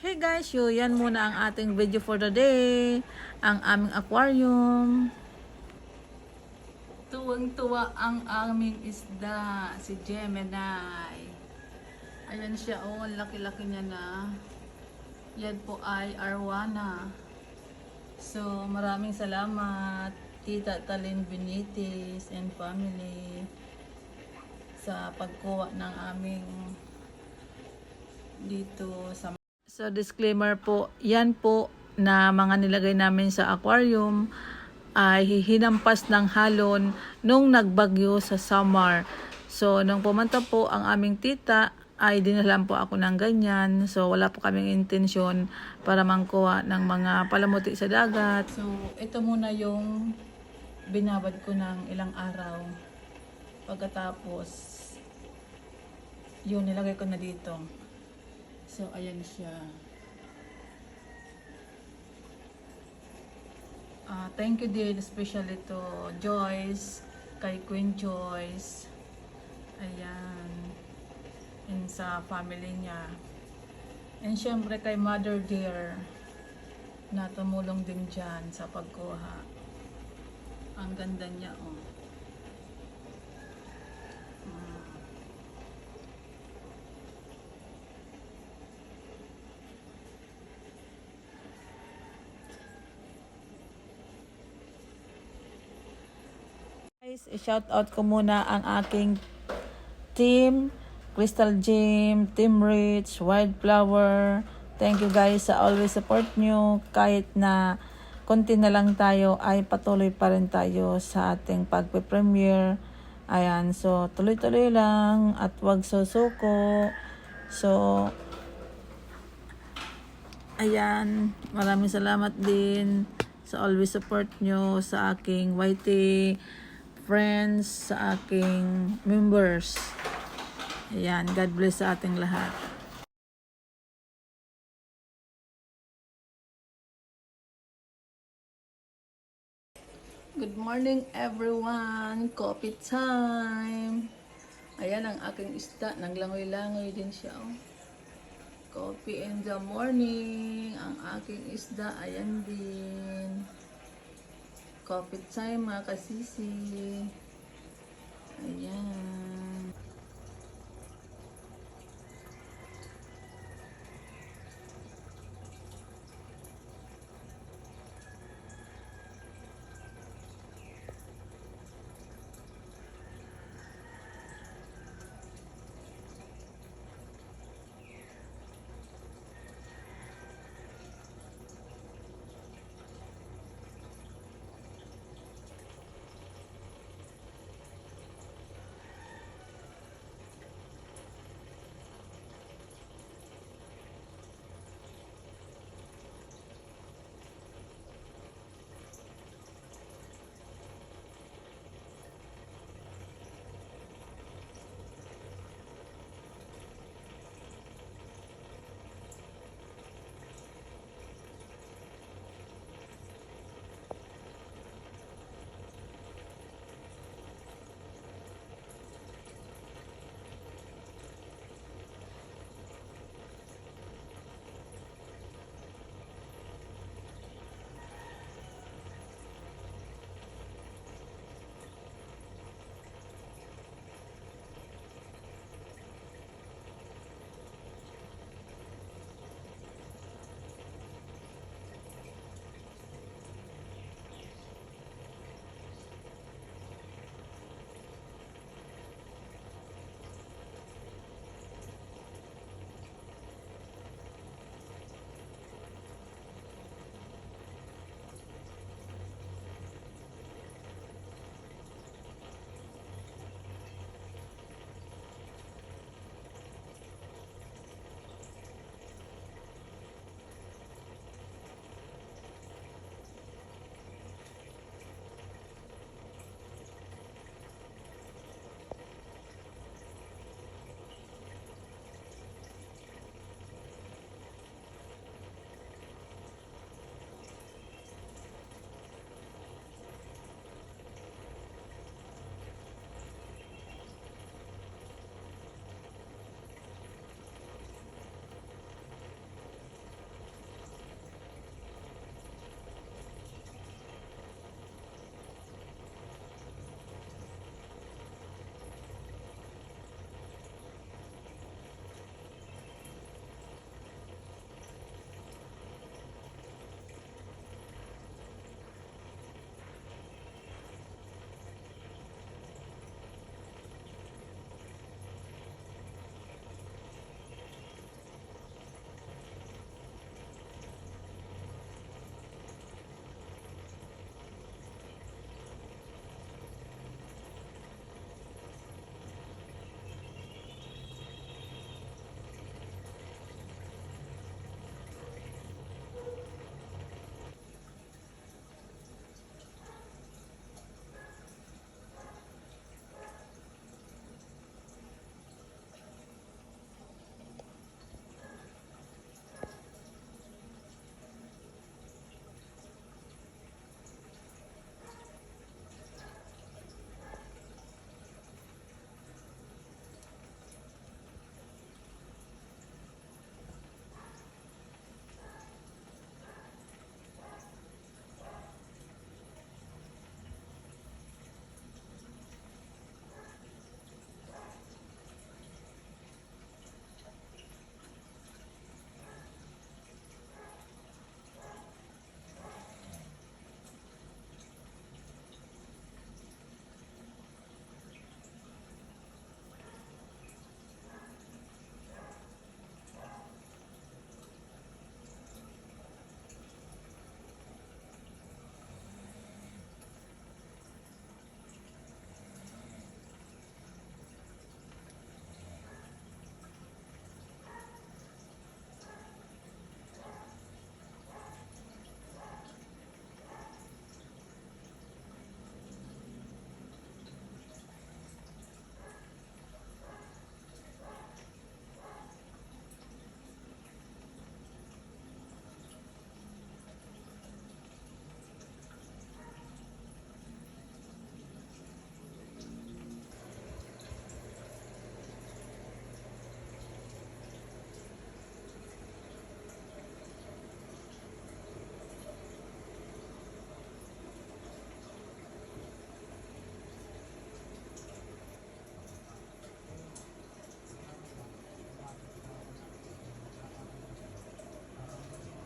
Hey guys, yan muna ang ating video for the day. Ang aming aquarium. Tuwang-tuwa ang aming isda, si Gemini. Ayan siya, oh, ang laki-laki niya na. Yan po ay arwana. So, maraming salamat, Tita Talin Benitez and family sa pagkuha ng aming dito sa. So disclaimer po, yan po na mga nilagay namin sa aquarium ay hinampas ng halon nung nagbagyo sa summer. So nung pumunta po ang aming tita ay dinalan po ako ng ganyan. So wala po kaming intensyon para mangkuha ng mga palamuti sa dagat. So ito muna yung binabad ko ng ilang araw. Pagkatapos yun nilagay ko na dito. So, ayan siya. Thank you din, especially to Joyce, kay Queen Joyce. Ayan. And sa family niya. And syempre kay Mother Dear na tumulong din dyan sa pagkuha. Ang ganda niya, oh. Guys, i-shout out ko muna ang aking team, Crystal Gym, Team Rich, Wildflower. Thank you guys sa always support nyo. Kahit na konti na lang tayo ay patuloy pa rin tayo sa ating pagpe-premiere. Ayan, so tuloy-tuloy lang at wag susuko. So, ayan, maraming salamat din sa always support nyo sa aking YT friends, sa aking members. Ayan, God bless sa ating lahat. Good morning everyone! Coffee time! Ayan ang aking isda, naglangoy-langoy din siya. Oh. Coffee in the morning, ang aking isda, ayan din. Coffee time mga kasisi. Ayan.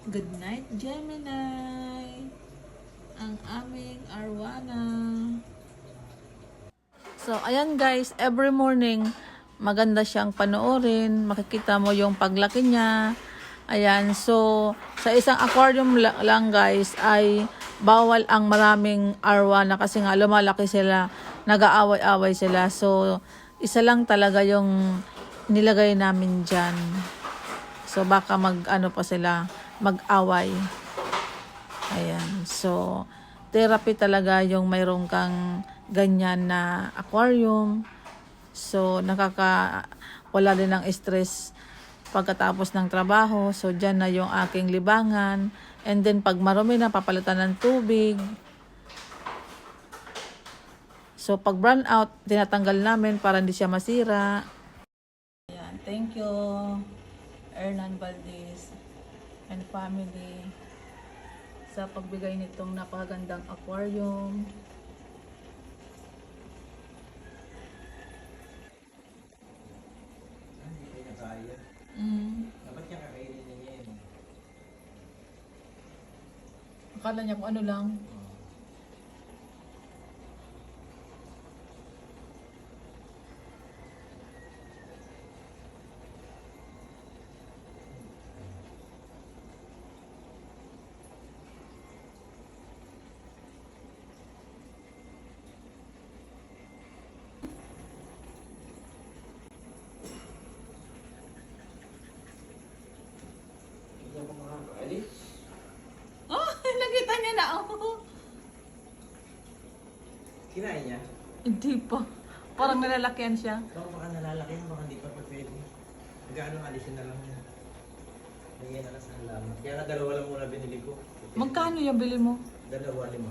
Good night, Gemini. Ang aming arwana. So, ayan guys, every morning, maganda siyang panoorin. Makikita mo yung paglaki niya. Ayan, so, sa isang aquarium lang guys, ay bawal ang maraming arwana kasi nga lumalaki sila, nag-aaway-away sila. So, isa lang talaga yung nilagay namin dyan. So, baka mag-ano pa sila, mag-away. Ayan, so, therapy talaga yung mayroong kang ganyan na aquarium. So, wala din ng stress pagkatapos ng trabaho. So, dyan na yung aking libangan. And then, pag marumi na, papalitan ng tubig. So, pag brown out, tinatanggal namin para hindi siya masira. Ayan, thank you, Hernan Valdez and family sa pagbigay nitong napakagandang aquarium. Dapat niya kakainin niya yun. Akala niya kung ano lang. Hindi ako makakaalis. Oh, nakita niya na oh. Kinain niya? Hindi pa. Parang nalalakihan siya. Baka nalalaki mo, baka hindi pa pwede. Magkano alisin na lang niya. Lagyan na lang sa halaman. Kaya nga dalawa lang muna binili ko. Magkano yung bili mo? Dalawa, 5.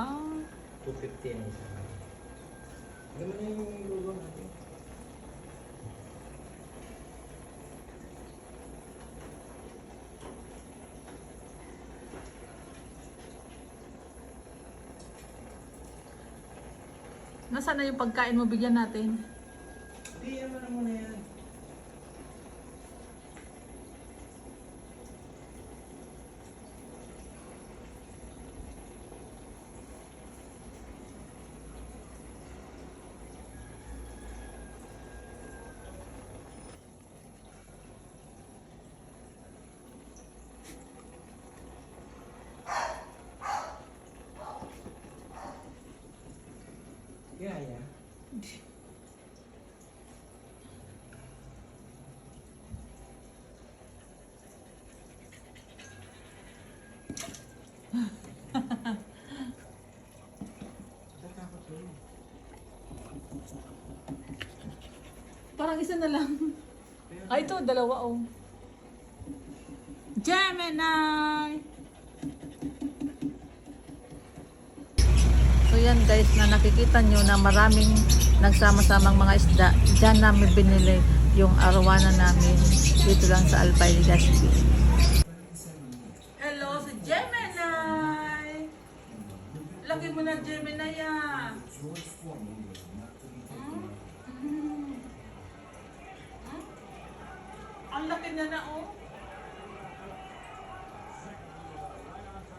Ah, 250 ang isa. Gano'n na yung lulo natin. nasaan na yung pagkain mo? Bigyan natin. Hindi, naman muna yan. Kaya. Tatakot ko yun. Parang isa na lang. Ay, ito, dalawa oh. Gemini! So yan guys, na nakikita nyo na maraming nagsama-samang mga isda. Diyan namin binili yung arwana namin dito lang sa Albay, Legazpi. Hello, si Gemini! Laki mo na Gemini ah! Ang laki na na oh!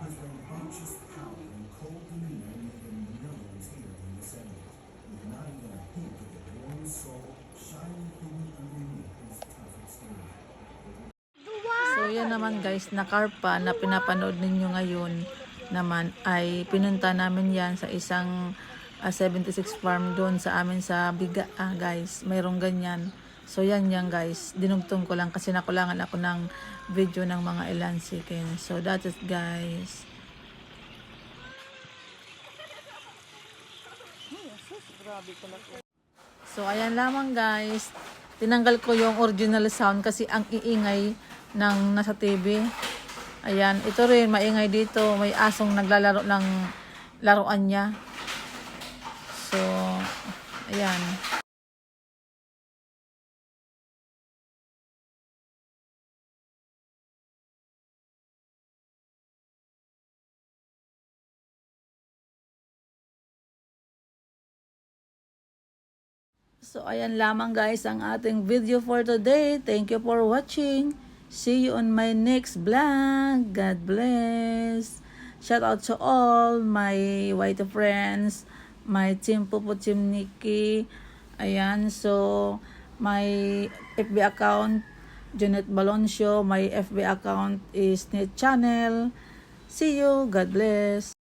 His rambunctious power and cold demeanor made him no one's here in the Senate, with not even a hint of the warm soul shining through underneath his tough exterior. So yan naman guys, na karpa na pinapanood ninyo ngayon naman ay pinunta namin yan sa isang 76 farm doon sa amin sa Biga guys. Mayroong ganyan. So yan guys, dinugtong ko lang kasi nakulangan ako ng video ng mga ilan seconds. So that is guys. So ayan lamang guys. Tinanggal ko yung original sound kasi ang iingay ng nasa TV. Ayan, ito rin maingay dito. May asong naglalaro ng laruan niya. So, ayan. So, ayan lamang guys ang ating video for today. Thank you for watching. See you on my next vlog. God bless. Shout out to all my white friends, my team Pupo, team Nikki. Ayan, so my FB account, Janet Baloncio. My FB account is Net Channel. See you. God bless.